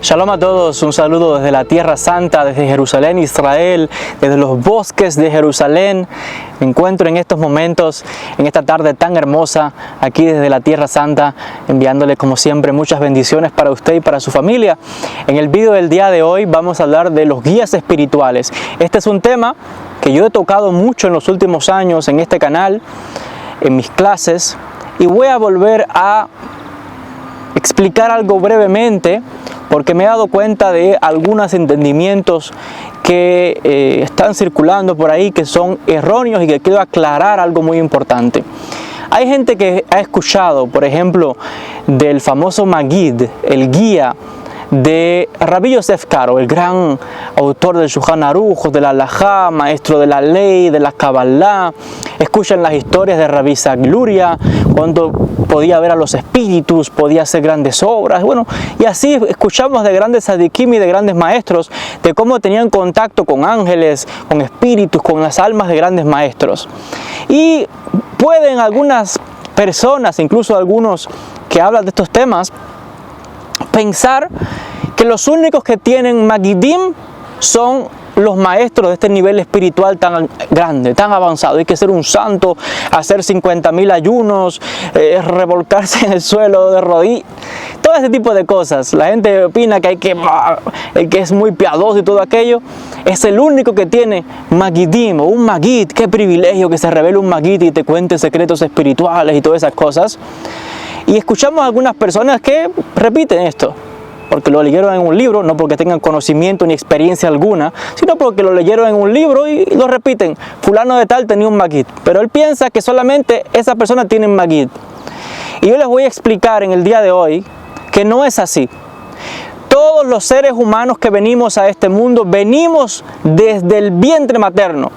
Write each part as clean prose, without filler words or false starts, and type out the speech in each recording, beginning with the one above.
Shalom a todos, un saludo desde la Tierra Santa, desde Jerusalén, Israel, desde los bosques de Jerusalén. Me encuentro en estos momentos, en esta tarde tan hermosa, aquí desde la Tierra Santa, enviándole como siempre muchas bendiciones para usted y para su familia. En el video del día de hoy vamos a hablar de los guías espirituales. Este es un tema que yo he tocado mucho en los últimos años en este canal, en mis clases, y voy a volver a explicar algo brevemente porque me he dado cuenta de algunos entendimientos que están circulando por ahí que son erróneos y que quiero aclarar algo muy importante. Hay gente que ha escuchado, por ejemplo, del famoso Magid, el guía de Rabbi Yosef Karo, el gran autor del Shulchan Aruch, de la Halajá, maestro de la ley, de la Kabbalah. Escuchan las historias de Rabbi Isaac Luria, cuando podía ver a los espíritus, podía hacer grandes obras. Bueno, y así escuchamos de grandes tzadikim y de grandes maestros, de cómo tenían contacto con ángeles, con espíritus, con las almas de grandes maestros. Y pueden algunas personas, incluso algunos que hablan de estos temas, pensar que los únicos que tienen Magidim son los maestros de este nivel espiritual tan grande, tan avanzado. Hay que ser un santo, hacer 50.000 ayunos, revolcarse en el suelo de rodillas, todo ese tipo de cosas. La gente opina que el que es muy piadoso y todo aquello es el único que tiene Magidim o un Magid. Qué privilegio que se revele un Magid y te cuente secretos espirituales y todas esas cosas. Y escuchamos a algunas personas que repiten esto, porque lo leyeron en un libro, no porque tengan conocimiento ni experiencia alguna, sino porque lo leyeron en un libro y lo repiten. Fulano de tal tenía un Magid, pero él piensa que solamente esa persona tiene un Magid. Y yo les voy a explicar en el día de hoy que no es así. Todos los seres humanos que venimos a este mundo, venimos desde el vientre materno.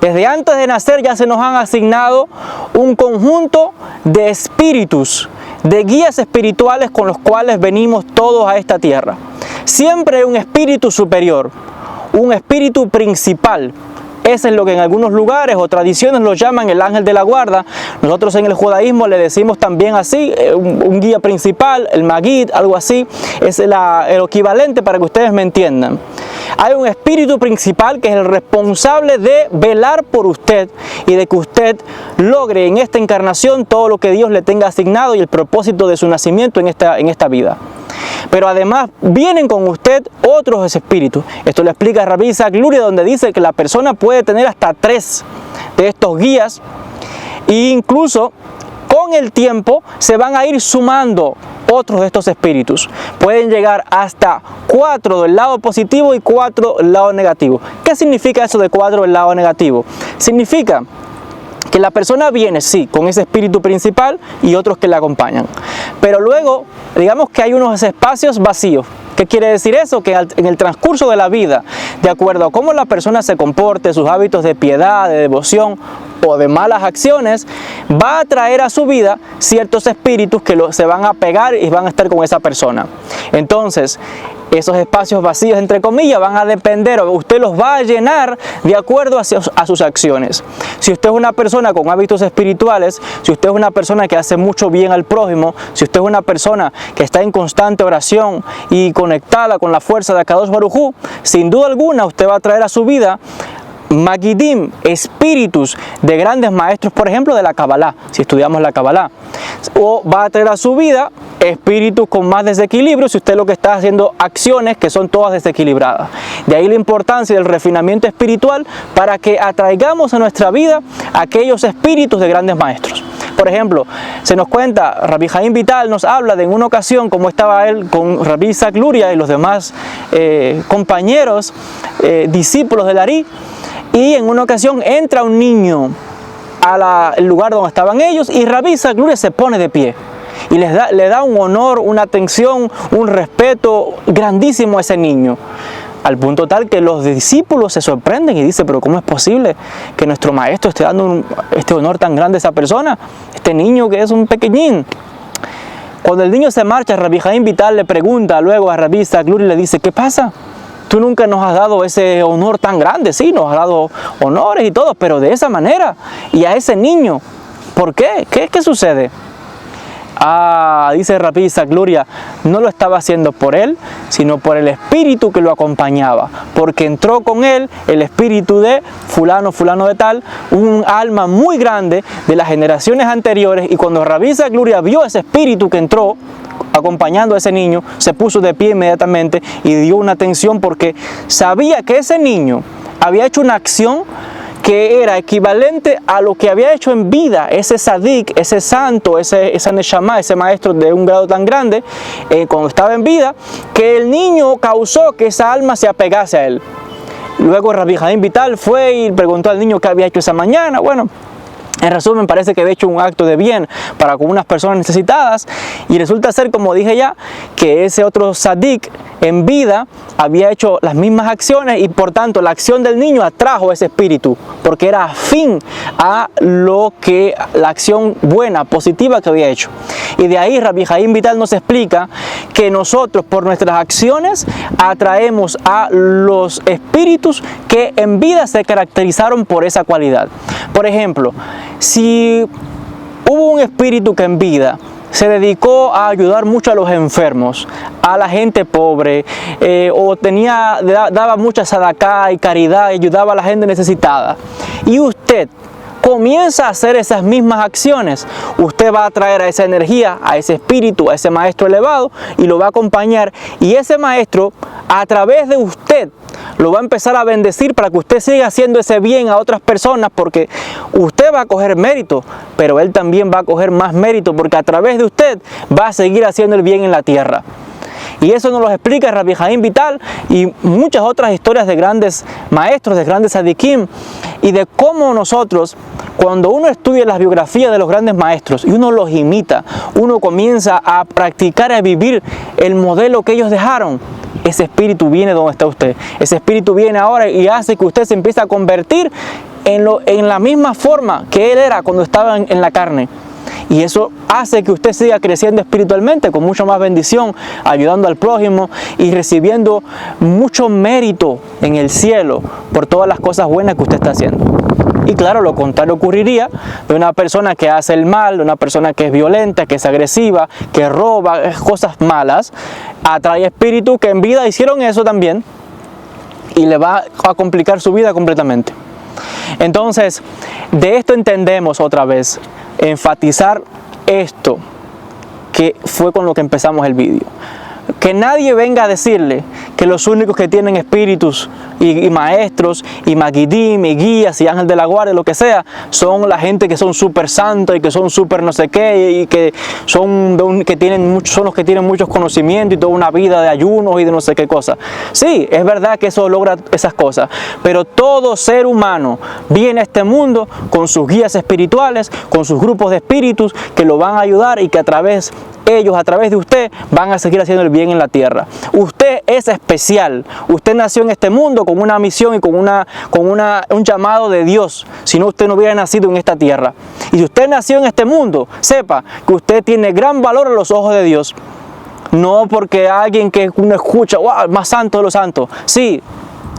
Desde antes de nacer ya se nos han asignado un conjunto de espíritus, de guías espirituales con los cuales venimos todos a esta tierra. Siempre hay un espíritu superior, un espíritu principal. Ese es lo que en algunos lugares o tradiciones lo llaman el ángel de la guarda. Nosotros en el judaísmo le decimos también así, un guía principal, el Magid, algo así. Es el equivalente para que ustedes me entiendan. Hay un espíritu principal que es el responsable de velar por usted y de que usted logre en esta encarnación todo lo que Dios le tenga asignado y el propósito de su nacimiento en esta vida. Pero además vienen con usted otros espíritus. Esto lo explica Rabbi Isaac Luria, donde dice que la persona puede tener hasta 3 de estos guías e incluso con el tiempo se van a ir sumando otros de estos espíritus. Pueden llegar hasta 4 del lado positivo y 4 del lado negativo. ¿Qué significa eso de 4 del lado negativo? Significa que la persona viene, sí, con ese espíritu principal y otros que le acompañan. Pero luego, digamos que hay unos espacios vacíos. ¿Qué quiere decir eso? Que en el transcurso de la vida, de acuerdo a cómo la persona se comporte, sus hábitos de piedad, de devoción o de malas acciones, va a traer a su vida ciertos espíritus que se van a pegar y van a estar con esa persona. Entonces, esos espacios vacíos, entre comillas, van a depender, o usted los va a llenar de acuerdo a sus acciones. Si usted es una persona con hábitos espirituales, si usted es una persona que hace mucho bien al prójimo, si usted es una persona que está en constante oración y conectada con la fuerza de Akadosh Baruj Hu, sin duda alguna usted va a traer a su vida Magidim, espíritus de grandes maestros, por ejemplo, de la Kabbalah, si estudiamos la Kabbalah. O va a traer a su vida espíritus con más desequilibrio si usted lo que está haciendo acciones que son todas desequilibradas. De ahí la importancia del refinamiento espiritual para que atraigamos a nuestra vida aquellos espíritus de grandes maestros. Por ejemplo, se nos cuenta, Rabbi Jaim Vital nos habla de en una ocasión cómo estaba él con Rabbi Isaac Luria y los demás compañeros, discípulos del Ari, y en una ocasión entra un niño al lugar donde estaban ellos y Rabbi Isaac Luria se pone de pie y le da un honor, una atención, un respeto grandísimo a ese niño. Al punto tal que los discípulos se sorprenden y dicen, pero ¿cómo es posible que nuestro maestro esté dando este honor tan grande a esa persona? Este niño que es un pequeñín. Cuando el niño se marcha, Rabbi Jaim Vital le pregunta luego a Rabbi Isaac Luria y le dice, ¿qué pasa? Tú nunca nos has dado ese honor tan grande, sí, nos has dado honores y todo, pero de esa manera, y a ese niño, ¿por qué? ¿Qué sucede? dice Rabbi Isaac Luria, no lo estaba haciendo por él, sino por el espíritu que lo acompañaba, porque entró con él el espíritu de fulano de tal, un alma muy grande de las generaciones anteriores, y cuando Rabbi Isaac Luria vio ese espíritu que entró acompañando a ese niño, se puso de pie inmediatamente y dio una atención porque sabía que ese niño había hecho una acción que era equivalente a lo que había hecho en vida ese sadik, ese santo, esa neshama, ese maestro de un grado tan grande, cuando estaba en vida, que el niño causó que esa alma se apegase a él. Luego Rabbi Jaim Vital fue y preguntó al niño qué había hecho esa mañana. Bueno, en resumen, parece que había hecho un acto de bien para con unas personas necesitadas, y resulta ser, como dije ya, que ese otro sadik en vida había hecho las mismas acciones, y por tanto la acción del niño atrajo ese espíritu porque era afín a la acción buena, positiva que había hecho. Y de ahí Rabbi Jaim Vital nos explica que nosotros por nuestras acciones atraemos a los espíritus que en vida se caracterizaron por esa cualidad. Por ejemplo, si hubo un espíritu que en vida se dedicó a ayudar mucho a los enfermos, a la gente pobre, o daba mucha sadaká y caridad, y ayudaba a la gente necesitada, y usted comienza a hacer esas mismas acciones, usted va a atraer a esa energía, a ese espíritu, a ese maestro elevado, y lo va a acompañar, y ese maestro a través de usted lo va a empezar a bendecir para que usted siga haciendo ese bien a otras personas, porque usted va a coger mérito, pero él también va a coger más mérito, porque a través de usted va a seguir haciendo el bien en la tierra. Y eso nos lo explica Rabbi Jaim Vital y muchas otras historias de grandes maestros, de grandes sadikim, y de cómo nosotros, cuando uno estudia las biografías de los grandes maestros y uno los imita, uno comienza a practicar, a vivir el modelo que ellos dejaron. Ese espíritu viene donde está usted. Ese espíritu viene ahora y hace que usted se empiece a convertir en la misma forma que él era cuando estaba en la carne. Y eso hace que usted siga creciendo espiritualmente con mucha más bendición, ayudando al prójimo y recibiendo mucho mérito en el cielo por todas las cosas buenas que usted está haciendo. Y claro, lo contrario ocurriría de una persona que hace el mal, de una persona que es violenta, que es agresiva, que roba, cosas malas, atrae espíritus que en vida hicieron eso también y le va a complicar su vida completamente. Entonces, de esto entendemos otra vez, enfatizar esto que fue con lo que empezamos el vídeo. Que nadie venga a decirle que los únicos que tienen espíritus y maestros y magidim y guías y ángel de la guardia, lo que sea, son la gente que son súper santos y que son súper no sé qué, y que son los que tienen muchos conocimientos y toda una vida de ayunos y de no sé qué cosa. Sí, es verdad que eso logra esas cosas, pero todo ser humano viene a este mundo con sus guías espirituales, con sus grupos de espíritus que lo van a ayudar, y que a través de usted van a seguir haciendo el bien en la tierra. Usted es especial. Usted nació en este mundo con una misión y con un llamado de Dios. Si no, usted no hubiera nacido en esta tierra. Y si usted nació en este mundo, sepa que usted tiene gran valor a los ojos de Dios. No porque alguien que uno escucha, wow, más santo de los santos. Sí,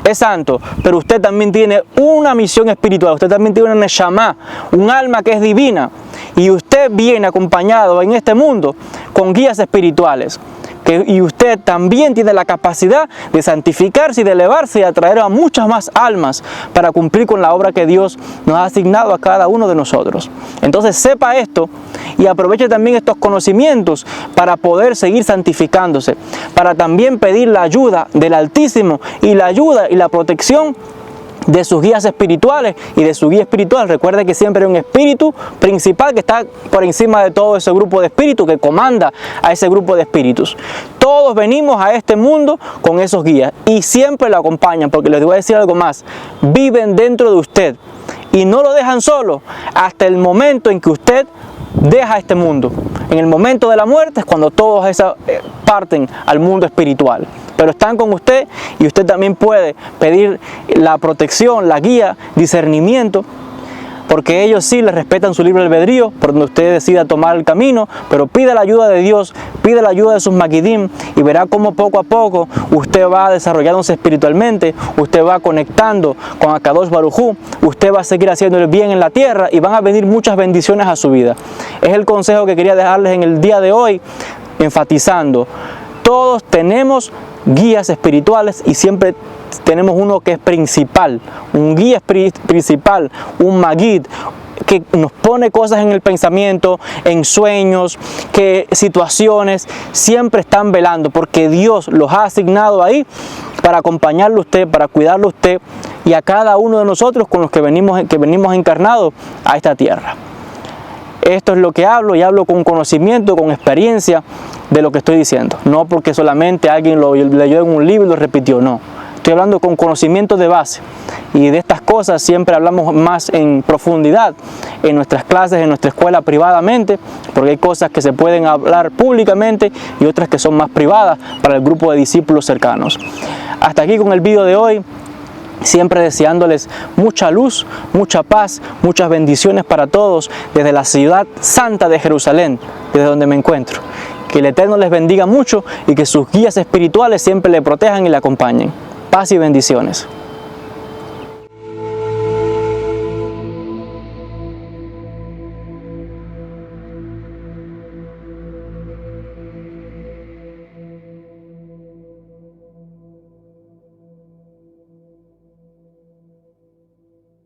es santo, pero usted también tiene una misión espiritual. Usted también tiene una neshama, un alma que es divina. Y usted viene acompañado en este mundo con guías espirituales. Y usted también tiene la capacidad de santificarse y de elevarse y atraer a muchas más almas para cumplir con la obra que Dios nos ha asignado a cada uno de nosotros. Entonces sepa esto y aproveche también estos conocimientos para poder seguir santificándose, para también pedir la ayuda del Altísimo y la ayuda y la protección de sus guías espirituales y de su guía espiritual. Recuerde que siempre hay un espíritu principal que está por encima de todo ese grupo de espíritus, que comanda a ese grupo de espíritus. Todos venimos a este mundo con esos guías y siempre lo acompañan, porque les voy a decir algo más: viven dentro de usted y no lo dejan solo hasta el momento en que usted deja este mundo. En el momento de la muerte es cuando todos parten al mundo espiritual, pero están con usted, y usted también puede pedir la protección, la guía, discernimiento porque ellos sí les respetan su libre albedrío, por donde usted decida tomar el camino, pero pida la ayuda de Dios, pida la ayuda de sus maquidim y verá cómo poco a poco usted va desarrollándose espiritualmente, usted va conectando con Akadosh Baruj Hu, usted va a seguir haciendo el bien en la tierra y van a venir muchas bendiciones a su vida. Es el consejo que quería dejarles en el día de hoy, enfatizando, todos tenemos guías espirituales y siempre tenemos uno que es principal, un guía principal, un magid, que nos pone cosas en el pensamiento, en sueños, que situaciones siempre están velando, porque Dios los ha asignado ahí para acompañarlo a usted, para cuidarlo a usted y a cada uno de nosotros con los que venimos encarnados a esta tierra. Esto es lo que hablo y hablo con conocimiento, con experiencia de lo que estoy diciendo. No porque solamente alguien lo leyó en un libro y lo repitió, no. Estoy hablando con conocimiento de base y de estas cosas siempre hablamos más en profundidad en nuestras clases, en nuestra escuela privadamente, porque hay cosas que se pueden hablar públicamente y otras que son más privadas para el grupo de discípulos cercanos. Hasta aquí con el video de hoy. Siempre deseándoles mucha luz, mucha paz, muchas bendiciones para todos desde la ciudad santa de Jerusalén, desde donde me encuentro. Que el Eterno les bendiga mucho y que sus guías espirituales siempre le protejan y le acompañen. Paz y bendiciones.